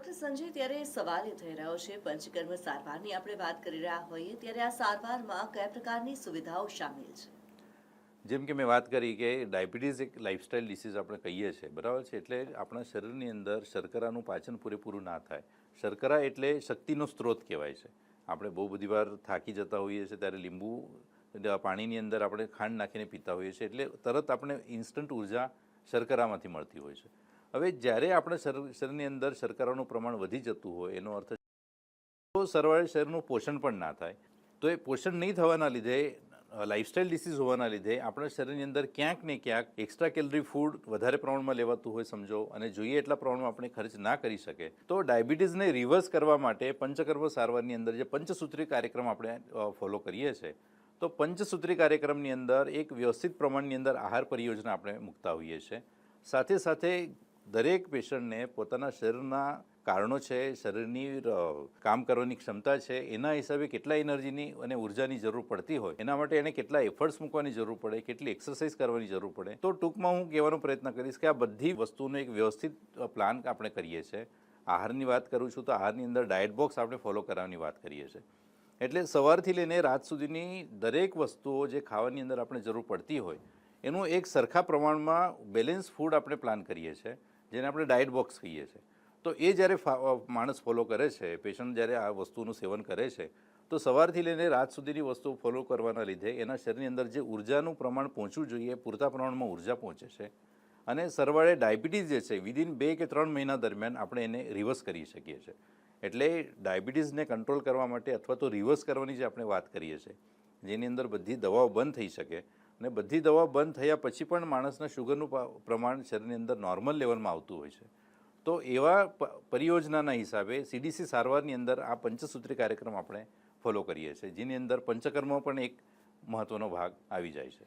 Doctor Sanjay, ત્યારે સવાલ એ થઈ રહ્યો છે, પંચકર્મ સારવારની આપણે વાત કરી રહ્યા હોઈએ ત્યારે આ સારવારમાં કયા પ્રકારની સુવિધાઓ શામેલ છે? જેમ કે મેં વાત કરી કે ડાયાબિટીસ એક લાઇફસ્ટાઇલ ડિસીઝ આપણે કહીએ છીએ, બરાબર છે. એટલે આપણા શરીરની અંદર શર્કરાનું પાચન પૂરેપૂરું ના થાય. શર્કરા એટલે શક્તિનો સ્ત્રોત કહેવાય છે. આપણે બહુ બધી વાર થાકી જતા હોઈએ છીએ ત્યારે લીંબુ પાણીની અંદર આપણે ખાંડ નાખીને પીતા હોઈએ છીએ, એટલે તરત આપણે ઇન્સ્ટન્ટ ઉર્જા શર્કરામાંથી મળતી હોય છે. હવે જ્યારે આપણે શરીરની અંદર શર્કરાનું પ્રમાણ વધી જતું હોય, એનો અર્થ તો સરવાળે શરીરનું પોષણ પણ ના થાય. તો એ પોષણ નહીં થવાના લીધે, લાઇફસ્ટાઇલ ડિસીઝ હોવાના લીધે આપણા શરીરની અંદર ક્યાંક ને ક્યાંક એક્સ્ટ્રા કેલરી ફૂડ વધારે પ્રમાણમાં લેવાતું હોય સમજો, અને જોઈએ એટલા પ્રમાણમાં આપણે ખર્ચ ના કરી શકે, તો ડાયાબિટીસને રિવર્સ કરવા માટે પંચકર્મ સારવારની અંદર જે પંચસૂત્રી કાર્યક્રમ આપણે ફોલો કરીએ છીએ, તો પંચસૂત્રી કાર્યક્રમની અંદર એક વ્યવસ્થિત પ્રમાણની અંદર આહાર પરિયોજના આપણે મૂકતા હોઈએ છીએ. સાથે સાથે દરેક પેશન્ટને પોતાના શરીરના કારણો છે, શરીરની કામ કરવાની ક્ષમતા છે, એના હિસાબે કેટલા એનર્જીની અને ઉર્જાની જરૂર પડતી હોય, એના માટે એને કેટલા એફર્ટ્સ મૂકવાની જરૂર પડે, કેટલી એક્સરસાઇઝ કરવાની જરૂર પડે. તો ટૂંકમાં હું કહેવાનો પ્રયત્ન કરીશ કે આ બધી વસ્તુનો એક વ્યવસ્થિત પ્લાન આપણે કરીએ છીએ. આહારની વાત કરું છું તો આહારની અંદર ડાયટ બોક્સ આપણે ફોલો કરવાની વાત કરીએ છીએ. એટલે સવારથી લઈને રાત સુધીની દરેક વસ્તુઓ જે ખાવાની અંદર આપણે જરૂર પડતી હોય, એનું એક સરખા પ્રમાણમાં બેલેન્સ ફૂડ આપણે પ્લાન કરીએ છીએ, જેને આપણે ડાયટ બોક્સ કહીએ છીએ. તો એ જ્યારે માણસ ફોલો કરે છે, પેશન્ટ જ્યારે આ વસ્તુનું સેવન કરે છે, તો સવારથી લઈને રાત સુધીની વસ્તુ ફોલો કરવાના લીધે એના શરીરની અંદર જે ઉર્જાનું પ્રમાણ પહોંચવું જોઈએ, પૂરતા પ્રમાણમાં ઉર્જા પહોંચે છે, અને સરવાળે ડાયાબિટીસ જે છે વિધિન 2 કે 3 મહિના દરમિયાન આપણે એને રિવર્સ કરી શકીએ છીએ. એટલે ડાયાબિટીસને કંટ્રોલ કરવા માટે અથવા તો રિવર્સ કરવાની જે આપણે વાત કરીએ છીએ, જેની અંદર બધી દવાઓ બંધ થઈ શકે, અને બધી દવાઓ બંધ થયા પછી પણ માણસના શુગરનું પ્રમાણ શરીરની અંદર નોર્મલ લેવલમાં આવતું હોય છે. તો એવા પરિયોજનાના હિસાબે સીડીસી સારવારની અંદર આ પંચસૂત્રી કાર્યક્રમ આપણે ફોલો કરીએ છીએ, જેની અંદર પંચકર્મ પણ એક મહત્ત્વનો ભાગ આવી જાય છે.